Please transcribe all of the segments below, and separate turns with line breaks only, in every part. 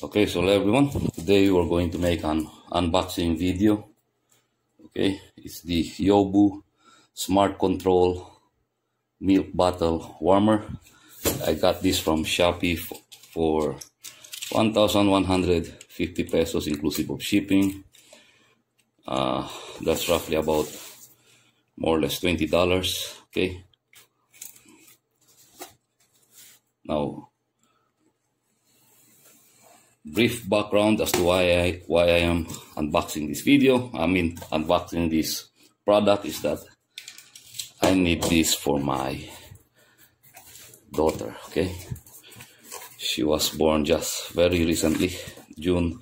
Okay, so hello everyone. Today we're going to make an unboxing video. Okay, it's the Yoboo Smart Control Milk Bottle Warmer. I got this from Shopee for 1,150 pesos inclusive of shipping. That's roughly about more or less $20. Okay. Now, brief background as to why I am unboxing this video. Unboxing this product is that I need this for my daughter. Okay, she was born just very recently, June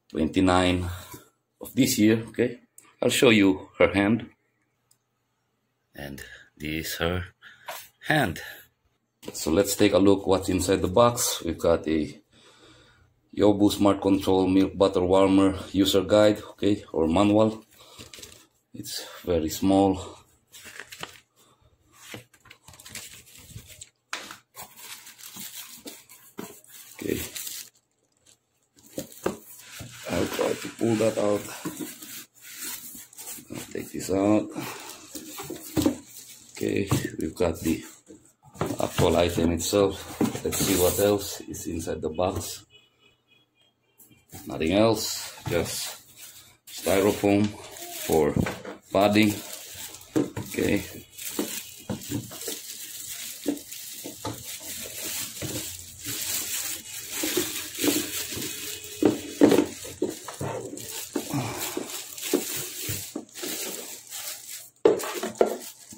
29 of this year. Okay, I'll show you her hand, and this is her hand. So let's take a look what's inside the box. We've got a Yoboo Smart Control Milk Bottle Warmer user guide, okay, or manual. It's very small. Okay, I'll try to pull that out. I'll take this out. Okay, we've got the actual item itself. Let's see what else is inside the box. Nothing else, just styrofoam for padding. Okay.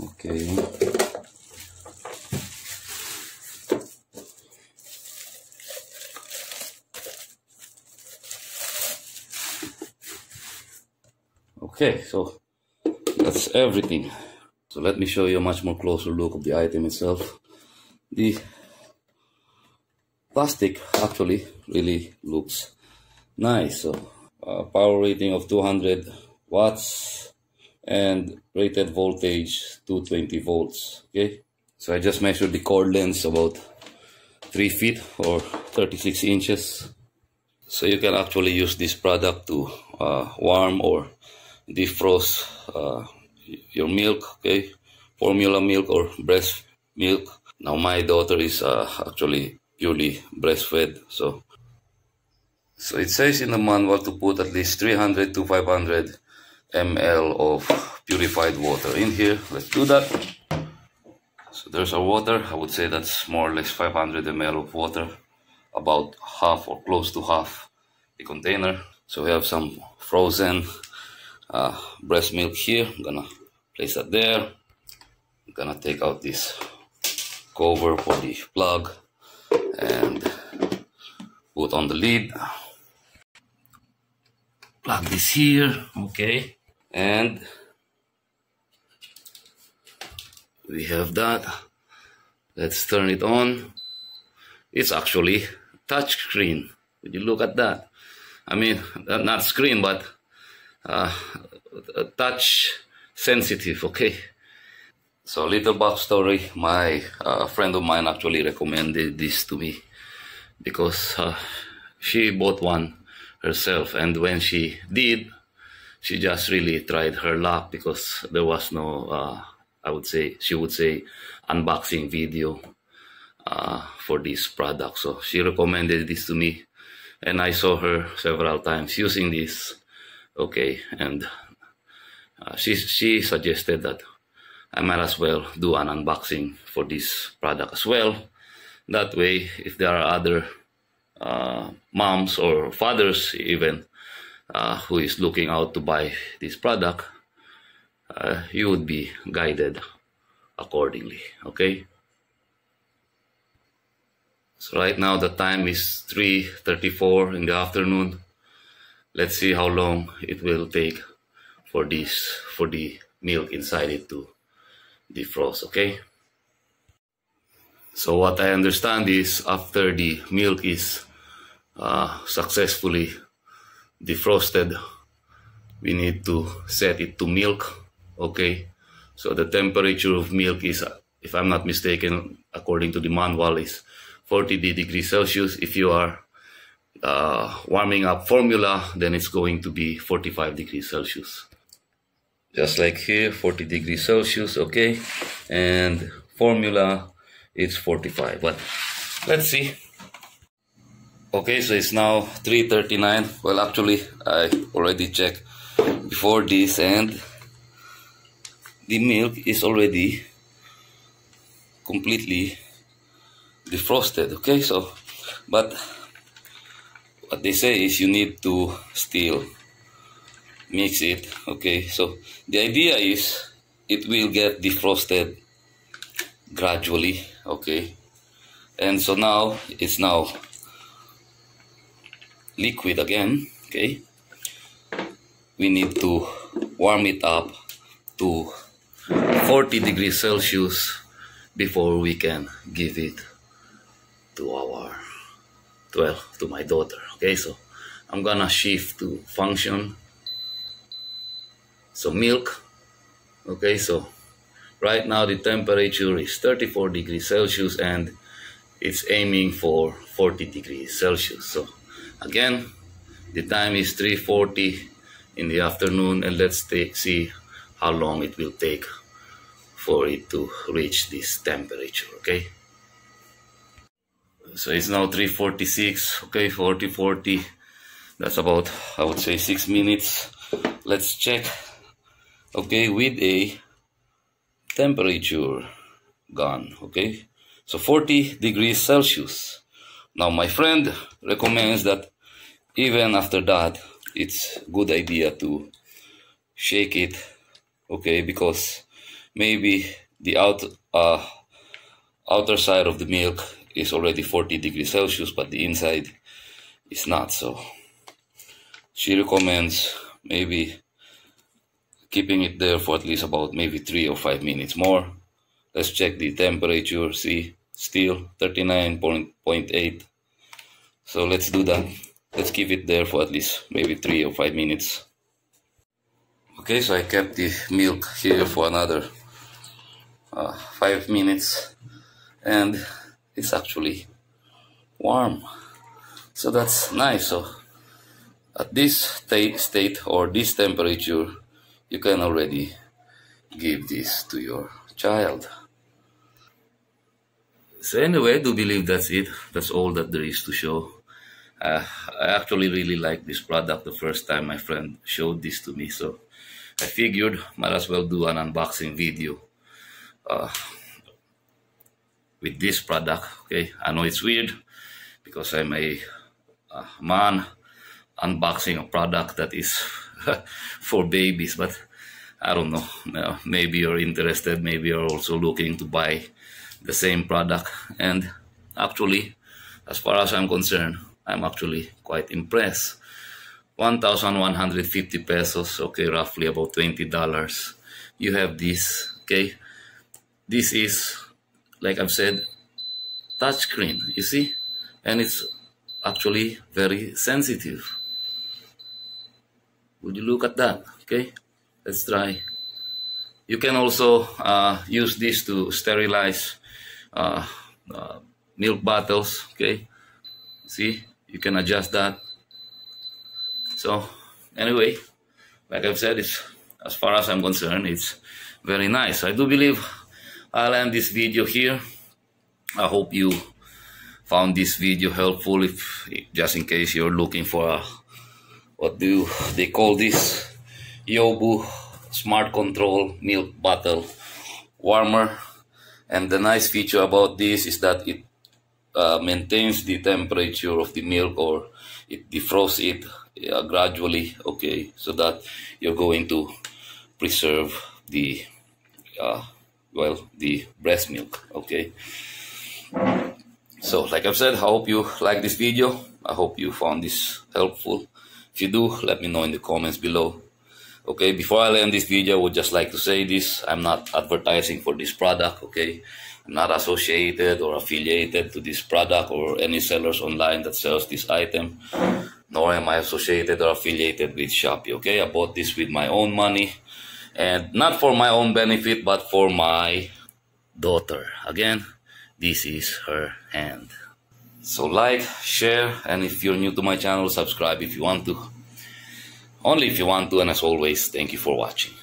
Okay. Okay, so that's everything. So let me show you a much more closer look of the item itself. The plastic actually really looks nice. So power rating of 200 watts and rated voltage 220 volts. Okay, so I just measured the cord length about 3 feet or 36 inches. So you can actually use this product to warm or defrost your milk, okay, formula milk or breast milk. Now my daughter is actually purely breastfed, so it says in the manual to put at least 300 to 500 ml of purified water in here. Let's do that. So there's our water. I would say that's more or less 500 ml of water, about half or close to half the container. So we have some frozen breast milk here. I'm gonna place that there. I'm gonna take out this cover for the plug and put on the lid. Plug this here, okay, and we have that. Let's turn it on. It's actually touch screen. Would you look at that? I mean, not screen, but touch sensitive. Okay, so little backstory. My friend of mine actually recommended this to me because she bought one herself, and when she did, she just really tried her luck because there was no she would say unboxing video for this product. So she recommended this to me, and I saw her several times using this. Okay, and she suggested that I might as well do an unboxing for this product as well. That way, if there are other moms or fathers even who is looking out to buy this product, you would be guided accordingly. Okay, so right now the time is 3:34 in the afternoon. Let's see how long it will take for the milk inside it to defrost. Okay, so what I understand is after the milk is successfully defrosted, we need to set it to milk. Okay, so the temperature of milk is, if I'm not mistaken, according to the manual, is 40 degrees Celsius. If you are warming up formula, then it's going to be 45 degrees Celsius. Just like here, 40 degrees Celsius, okay? And formula, it's 45, but let's see. Okay, so it's now 3:39. Well, actually, I already checked before this, and the milk is already completely defrosted, okay? So, but what they say is you need to still mix it, okay? So the idea is it will get defrosted gradually, okay? And so now it's now liquid again, okay? We need to warm it up to 40 degrees Celsius before we can give it to our, well, to my daughter, okay? So I'm gonna shift to function. So milk, okay, so right now the temperature is 34 degrees Celsius and it's aiming for 40 degrees Celsius. So again, the time is 3:40 in the afternoon, and let's see how long it will take for it to reach this temperature, okay? So it's now 3:46, okay, 40, that's about, I would say, 6 minutes. Let's check, okay, with a temperature gun, okay? So 40 degrees Celsius. Now my friend recommends that even after that, it's a good idea to shake it, okay, because maybe the outer side of the milk is already 40 degrees Celsius, but the inside is not. So she recommends maybe keeping it there for at least about maybe 3 or 5 minutes more. Let's check the temperature. See, still 39.8. So let's do that. Let's keep it there for at least maybe 3 or 5 minutes. Okay, so I kept the milk here for another 5 minutes, and it's actually warm. So that's nice. So at this state or this temperature, you can already give this to your child. So anyway, I do believe that's it. That's all that there is to show. I actually really like this product the first time my friend showed this to me, so I figured might as well do an unboxing video with this product, okay? I know it's weird because I'm a man unboxing a product that is for babies, but I don't know, maybe you're interested, maybe you're also looking to buy the same product, and actually, as far as I'm concerned, I'm actually quite impressed. 1,150 pesos, okay, roughly about $20. You have this, okay? This is, like I've said, touchscreen, you see? And it's actually very sensitive. Would you look at that, okay? Let's try. You can also use this to sterilize milk bottles, okay? See, you can adjust that. So anyway, like I've said, it's, as far as I'm concerned, it's very nice. I do believe I'll end this video here. I hope you found this video helpful, if just in case you're looking for a, what do they call this, Yoboo smart control milk bottle warmer. And the nice feature about this is that it maintains the temperature of the milk, or it defrosts it gradually, okay, so that you're going to preserve the well, the breast milk, okay. So like I've said, I hope you like this video. I hope you found this helpful. If you do, let me know in the comments below. Okay, before I end this video, I would just like to say this: I'm not advertising for this product, okay? I'm not associated or affiliated to this product or any sellers online that sells this item, nor am I associated or affiliated with Shopee, okay? I bought this with my own money, and not for my own benefit, but for my daughter. Again, this is her hand. So like, share, and if you're new to my channel, subscribe if you want to. Only if you want to, and as always, thank you for watching.